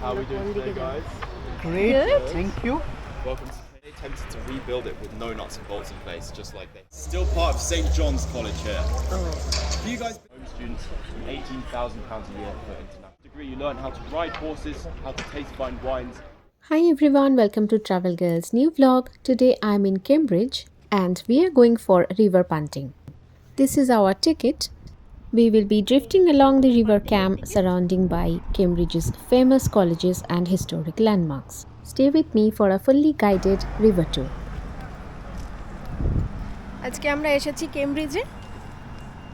How are we doing today, guys? Great, Good. thank you. Welcome to. They attempted to rebuild it with no nuts and bolts in place, just like they. Still part of St. John's College here. For you guys, home students, £18,000 a year for international degree. You learn how to ride horses, how to taste fine wines. Hi everyone, welcome to Travel Girls new vlog. Today I'm in Cambridge and we are going for river punting. This is our ticket. We will be drifting along the river Cam surrounding by Cambridge's famous colleges and historic landmarks. Stay with me for a fully guided river tour. আজকে আমরা এসেছি কেমব্রিজে।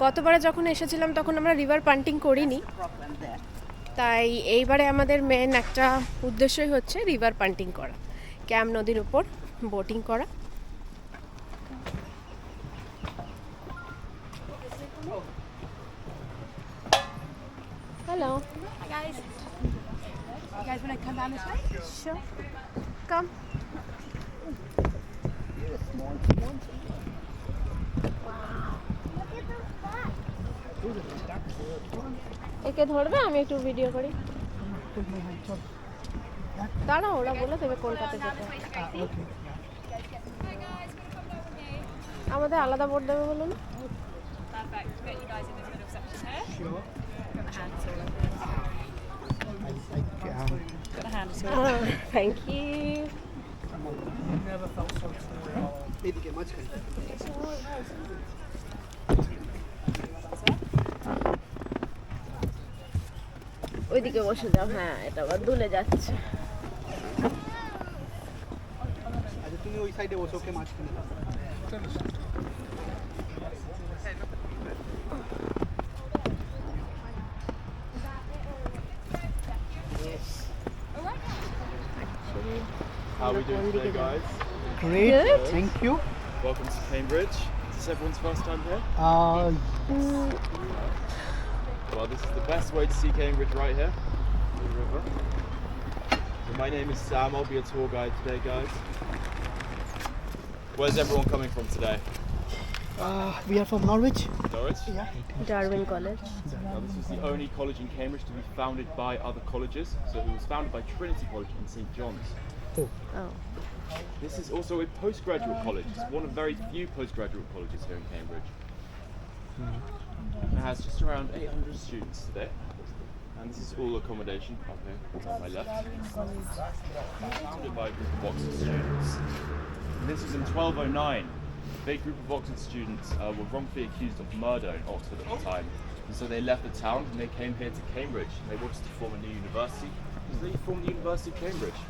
গতবারে যখন এসেছিলাম তখন আমরা river পান্টিং করিনি, তাই এইবারে আমাদের মেন একটা উদ্দেশ্যই হচ্ছে রিভার পান্টিং করা, ক্যাম নদীর উপর বোটিং করা। Hello. Hi guys. You guys want to come down this way? Sure. Come. একে ধরবে, আমি একটু ভিডিও করি। দাঁড়াও, ওরা বলে দেবে কোনটাতে যেতে হবে। আমাদের আলাদা বোর্ড দেবে বলুন। Thank you. ওইদিকে বসে যাও। হ্যাঁ, এটা আবার দুলে যাচ্ছে। আচ্ছা, তুমি ওই সাইডে বসো, ওকে মাঝখানে দাও। How are we doing today, guys? Great, Good. thank you. Welcome to Cambridge. Is this everyone's first time here? Well, this is the best way to see Cambridge right here, the river. So my name is Sam. I'll be a tour guide today, guys. Where's everyone coming from today? We are from Norwich. Norwich? Yeah. Darwin college. Now, this was the only college in Cambridge to be founded by other colleges. So it was founded by Trinity College and St. John's. Oh. This is also a postgraduate college. It's one of very few postgraduate colleges here in Cambridge. It has just around 800 students today. And this is all accommodation up here on my left. Founded by a group of Oxford students. And this was in 1209. A big group of Oxford students were wrongfully accused of murder in Oxford at the time. And so they left the town and they came here to Cambridge. They wanted to form a new university. So they formed the University of Cambridge.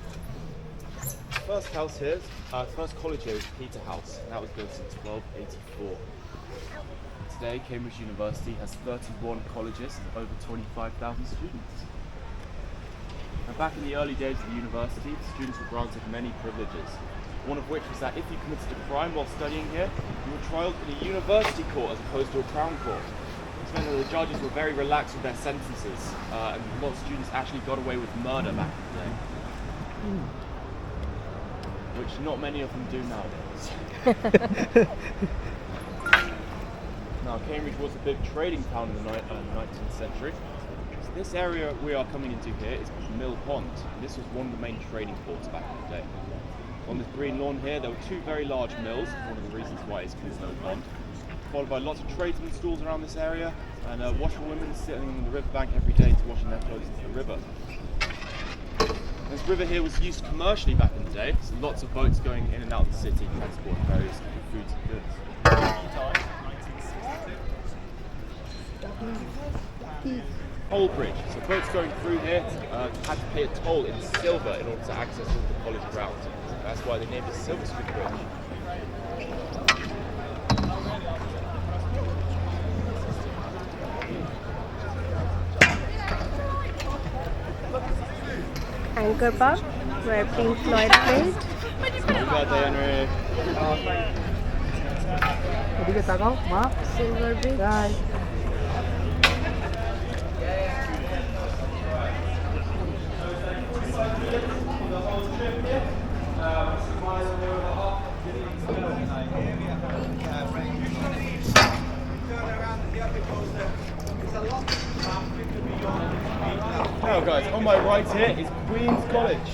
First house here, first college here is Peter House, and that was built in 1284. Today, Cambridge University has 31 colleges and over 25,000 students. Now, back in the early days of the university, students were granted many privileges, one of which was that if you committed a crime while studying here, you were trialed in a university court as opposed to a crown court. This meant that the judges were very relaxed with their sentences, and a lot of students actually got away with murder back in the day. Which not many of them do nowadays. Now, Cambridge was a big trading town in the 19th century. So this area we are coming into here is called Mill Pond. And this was one of the main trading ports back in the day. On this green lawn here, there were two very large mills, one of the reasons why it's called Mill Pond, followed by lots of tradesmen stalls around this area, and washerwomen sitting on the riverbank every day to washing their clothes into the river. This river here was used commercially back in the day, so lots of boats going in and out of the city transporting various foods and goods. Toll bridge. So boats going through here had to pay a toll in silver in order to access all the college grounds. That's why they named it Silver Street Bridge. Anchor Park, where Pink Floyd played. ওদিকে তাকাও, মা। Silver Bridge. Now guys, on my right here is Queen's College.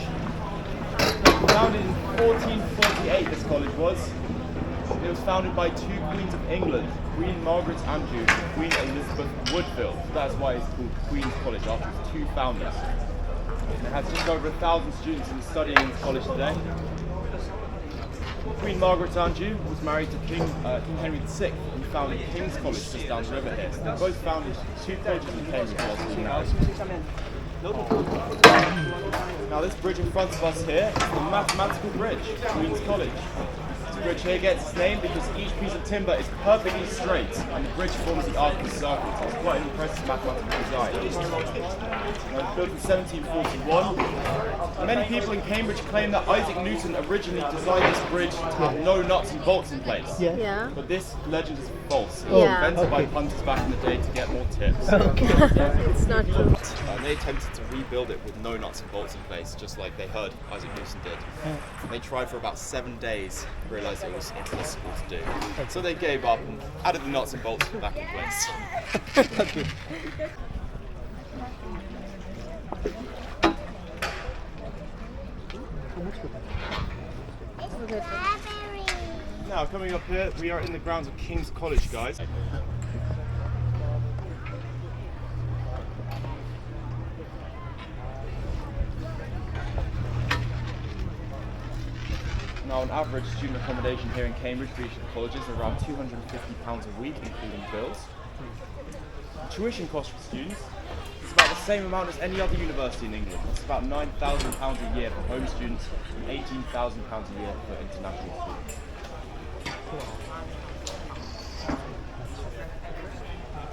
Founded in 1448, this college was. It was founded by two queens of England, Queen Margaret Andrew and Queen Elizabeth Woodville. That's why it's called Queen's College, after its two founders. And it has just over 1,000 students studying in this college today. Queen Margaret Andrew was married to King Henry VI, who founded King's College just down the river here. So they both founded two colleges in Cambridge whilst being married. Now this bridge in front of us here is the mathematical bridge, Queen's College. This bridge here gets its name because each piece of timber is perfectly straight and the bridge forms the arc of a circle. So it's quite an impressive mathematical design. It was built in 1741. Many people in Cambridge claim that Isaac Newton originally designed this bridge to have no nuts and bolts in place. Yeah. But this legend is false. It was Yeah. invented by punters back in the day to get more tips. It's not true. They attempted to rebuild it with no nuts and bolts in place, just like they heard Isaac Newton did. They tried for about 7 days, realised it was impossible to do. So they gave up and added the nuts and bolts back in place. Now, coming up here, we are in the grounds of King's College, guys. Now, on average, student accommodation here in Cambridge for each of the colleges is around £250 a week, including bills. Tuition cost for students is about the same amount as any other university in England. It's about £9,000 a year for home students and £18,000 a year for international students.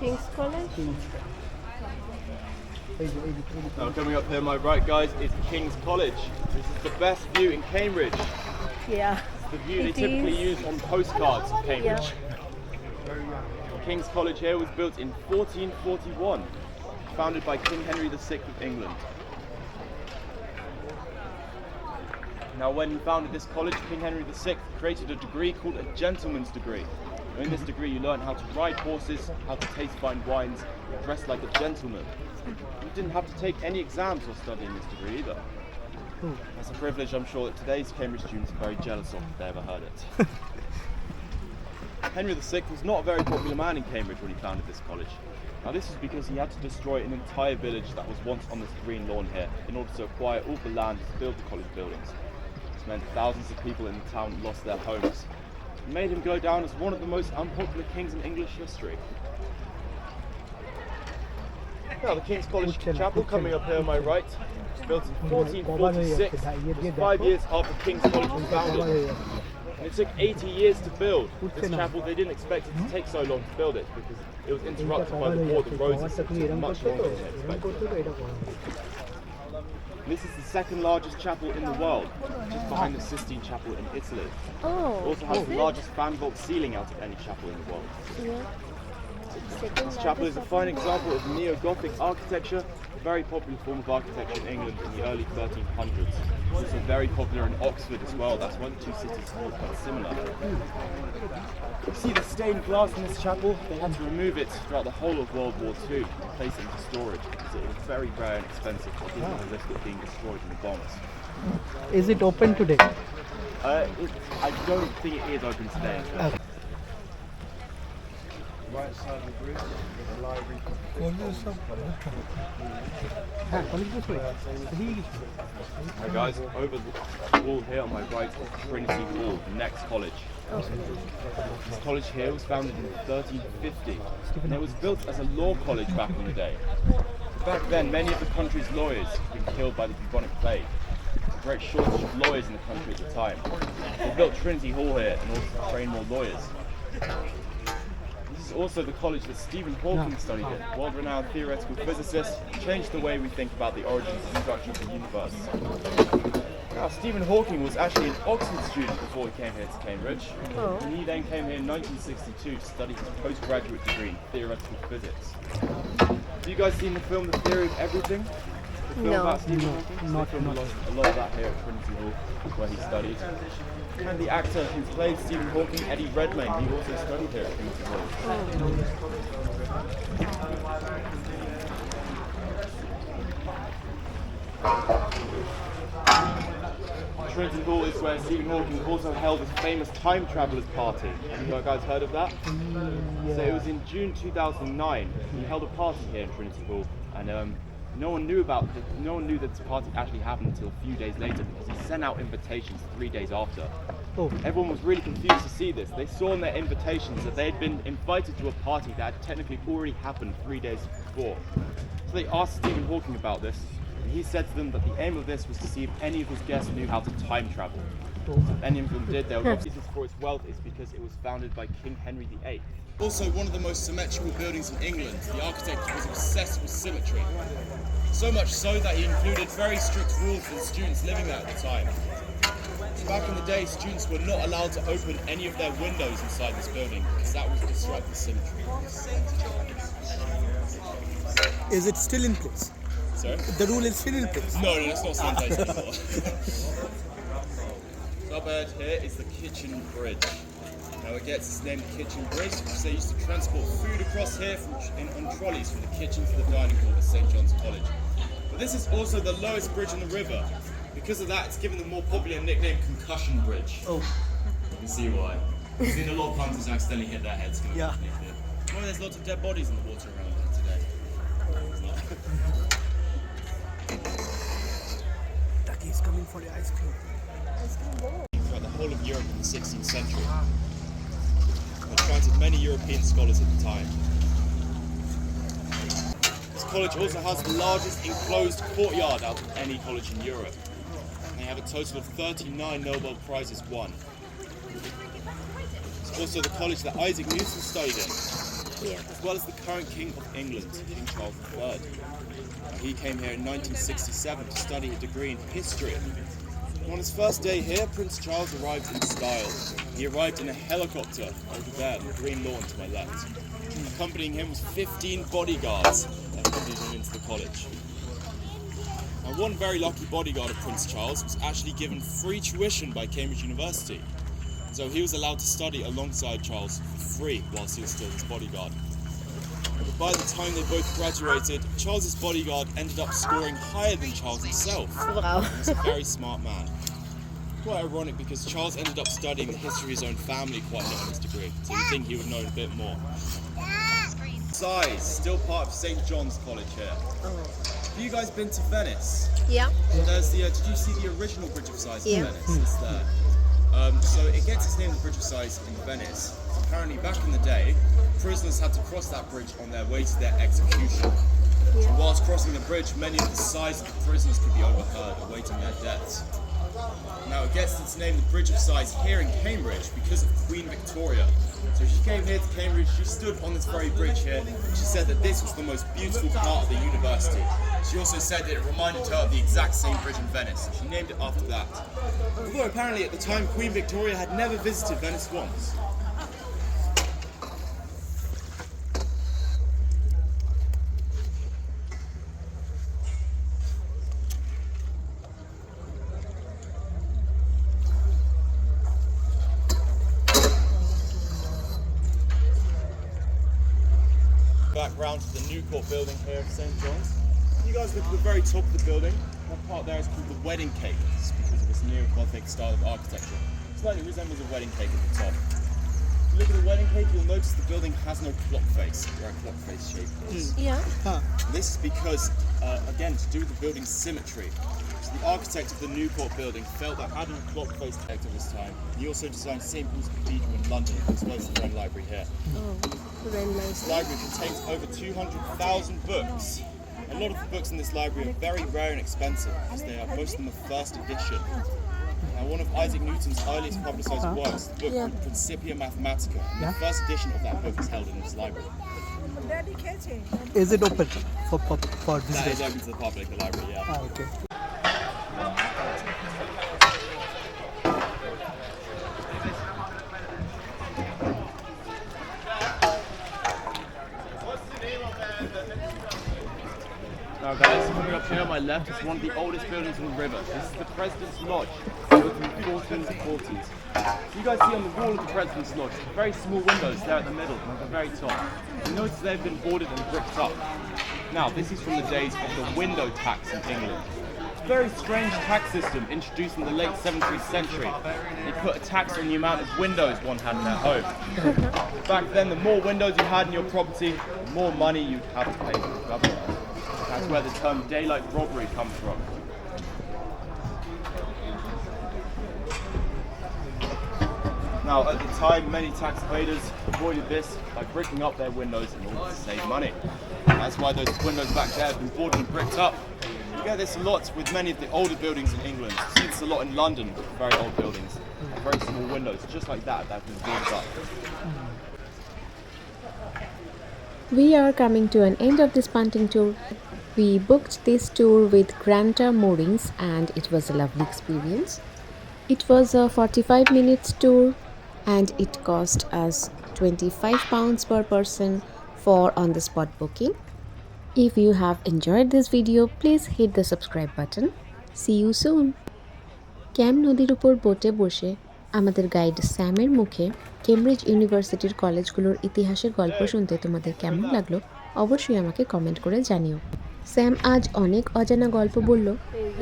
King's College? Now, coming up here, my right, guys, is King's College. This is the best view in Cambridge. Yeah. The view they It typically is. use on postcards of Cambridge. King's College here was built in 1441, founded by King Henry VI of England. Now, when he founded this college, King Henry VI created a degree called a gentleman's degree. In this degree, you learn how to ride horses, how to taste fine wines, and dress like a gentleman. You didn't have to take any exams or study in this degree either. That's a privilege I'm sure that today's Cambridge students are very jealous of if they ever heard it. Henry VI was not a very popular man in Cambridge when he founded this college. Now this is because he had to destroy an entire village that was once on this green lawn here in order to acquire all the land to build the college buildings. This meant thousands of people in the town lost their homes. It made him go down as one of the most unpopular kings in English history. Now the King's College Chapel coming up here on my right was built in 1446, just 5 years after King's College was founded. And it took 80 years to build. This chapel, they didn't expect it to take so long to build it because it was interrupted by the War of the Roses, so it took much longer than they expected. This is the second largest chapel in the world, just behind the Sistine Chapel in Italy. Oh. It also has the largest fan vault ceiling out of any chapel in the world. Yeah. This chapel is a fine example of neo-Gothic architecture, a very popular form of architecture in England in the early 1300s. It's also very popular in Oxford as well, that's why the two cities look quite similar. You see the stained glass in this chapel? They had to remove it throughout the whole of World War II and place it into storage because it was very rare and expensive. They didn't want to risk it being destroyed in the bombs. Is it open today? I don't think it is open today. Right side of the bridge, the library. Hi guys, over the wall here on my right is Trinity Hall, the next college. This college here was founded in 1350 and it was built as a law college back in the day. Back then, many of the country's lawyers had been killed by the bubonic plague. There was a great shortage of lawyers in the country at the time. They built Trinity Hall here in order to train more lawyers. This is also the college that Stephen Hawking studied in. World-renowned theoretical physicist, changed the way we think about the origins and structure of the universe. Now, Stephen Hawking was actually an Oxford student before he came here to Cambridge. Oh. And he then came here in 1962 to study his postgraduate degree in theoretical physics. Have you guys seen the film The Theory of Everything? The film No. about Stephen Hawking? They filmed a lot of that here at Trinity Hall, where he studied. And the actor who played Stephen Hawking, Eddie Redmayne, he also studied here at Trinity Hall. Trinity Hall is where Stephen Hawking also held his famous time travelers party. Have you guys heard of that? So it was in June 2009. He held a party here in Trinity Hall, and no one knew that this party actually happened until a few days later because he sent out invitations 3 days after. Oh. Everyone was really confused to see this. They saw in their invitations that they had been invited to a party that had technically already happened 3 days before. So they asked Stephen Hawking about this, and he said to them that the aim of this was to see if any of his guests knew how to time travel. If any of them did, their reasons for its wealth is because it was founded by King Henry VIII. Also one of the most symmetrical buildings in England, the architect was obsessed with symmetry. So much so that he included very strict rules for the students living there at the time. Back in the day, students were not allowed to open any of their windows inside this building because that would disrupt the symmetry. Is it still in place? Sorry? The rule is still in place? No, it's not still in place anymore. So up ahead here is the kitchen bridge. Now it gets its name, the kitchen bridge, because they used to transport food across here on trolleys from the kitchen to the dining hall at St. John's College. But this is also the lowest bridge in the river. Because of that, it's given the more popular nickname Concussion Bridge. Oh. You can see why. I've seen a lot of punters accidentally hit their heads. Yeah. Well, there's lots of dead bodies in the water around here today. Ducky is coming for the ice cream. Throughout the whole of Europe in the 16th century. It attracted many European scholars at the time. This college also has the largest enclosed courtyard out of any college in Europe. They have a total of 39 Nobel Prizes won. It's also the college that Isaac Newton studied in, as well as the current King of England, King Charles III. He came here in 1967 to study a degree in history. On his first day here, Prince Charles arrived in style. He arrived in a helicopter over there on the green lawn to my left. Accompanying him was 15 bodyguards that accompanied him into the college. Now, one very lucky bodyguard of Prince Charles was actually given free tuition by Cambridge University. So he was allowed to study alongside Charles for free whilst he was still his bodyguard. But by the time they both graduated, Charles's bodyguard ended up scoring higher than Charles himself. Wow. He was a very smart man. Quite ironic because Charles ended up studying the history of his own family quite a lot in his degree, so you'd think he would know a bit more. Size, still part of St. John's College here. Have you guys been to Venice? Yeah. There's the. Did you see the original Bridge of Sighs in Venice? It's there. So it gets its name, the Bridge of Sighs in Venice. Apparently, back in the day, prisoners had to cross that bridge on their way to their execution. So whilst crossing the bridge, many of the Sighs of the prisoners could be overheard awaiting their deaths. Now it gets its name, the Bridge of Sighs, here in Cambridge because of Queen Victoria. So she came here to Cambridge, she stood on this very bridge here, and she said that this was the most beautiful part of the university. She also said that it reminded her of the exact same bridge in Venice, so she named it after that. Although apparently at the time Queen Victoria had never visited Venice once. Back round to the new court building here at St. John's. You guys look at the very top of the building. That part there is called the wedding cake. It's because of its neo-Gothic style of architecture. It slightly resembles a wedding cake at the top. If you look at the wedding cake, you'll notice the building has no clock face, where a clock face shape is. Yeah. This is because, again, to do with the building's symmetry. So the architect of the new court building felt that having a clock face effect of his time. He also designed St. Paul's Cathedral in London, as well as the Wren Library here. Oh, very nice. This library contains over 200,000 books. A lot of the books in this library are very rare and expensive, because they are most of them are first edition. Now, one of Isaac Newton's earliest publicised works, the book called Principia Mathematica, and the first edition of that book is held in this library. Is it open for That visitors? is open to the public, the library, yeah. Ah, okay. Now guys, coming up here on my left is one of the oldest buildings on the river. This is the President's Lodge, built in the 1440s. So you guys see on the wall of the President's Lodge, very small windows there at the middle and at the very top. You notice they've been boarded and bricked up. Now, this is from the days of the window tax in England. very strange tax system introduced in the late 17th century. It put a tax on the amount of windows one had in their home. Back then, the more windows you had in your property, the more money you'd have to pay to the government. That's where the term daylight robbery comes from. Now, at the time, many tax evaders avoided this by bricking up their windows in order to save money. That's why those windows back there have been boarded and bricked up. You get this a lot with many of the older buildings in England. You see this a lot in London, very old buildings. Very small windows, just like that have been boarded up. We are coming to an end of this punting tour. We booked this tour with Granta Moorings and it was a lovely experience. It was a 45 minutes tour and it cost us £25 per person for on-the-spot booking. If you have enjoyed this video, please hit the subscribe button. See you soon. ক্যাম নদীর উপর বোটে বসে আমাদের guide স্যামের মুখে Cambridge ইউনিভার্সিটির কলেজগুলোর ইতিহাসের গল্প শুনতে তোমাদের কেমন লাগলো অবশ্যই আমাকে কমেন্ট করে জানিও। স্যাম আজ অনেক অজানা গল্প বলল,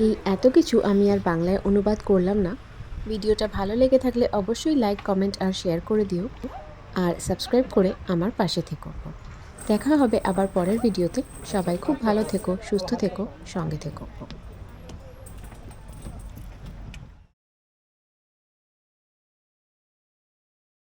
এই এত কিছু আমি আর বাংলায় অনুবাদ করলাম না। ভিডিওটা ভালো লেগে থাকলে অবশ্যই লাইক, কমেন্ট আর শেয়ার করে দিও আর সাবস্ক্রাইব করে আমার পাশে থেকো। দেখা হবে আবার পরের ভিডিওতে। সবাই খুব ভালো থেকো, সুস্থ থেকো, সঙ্গে থেকো।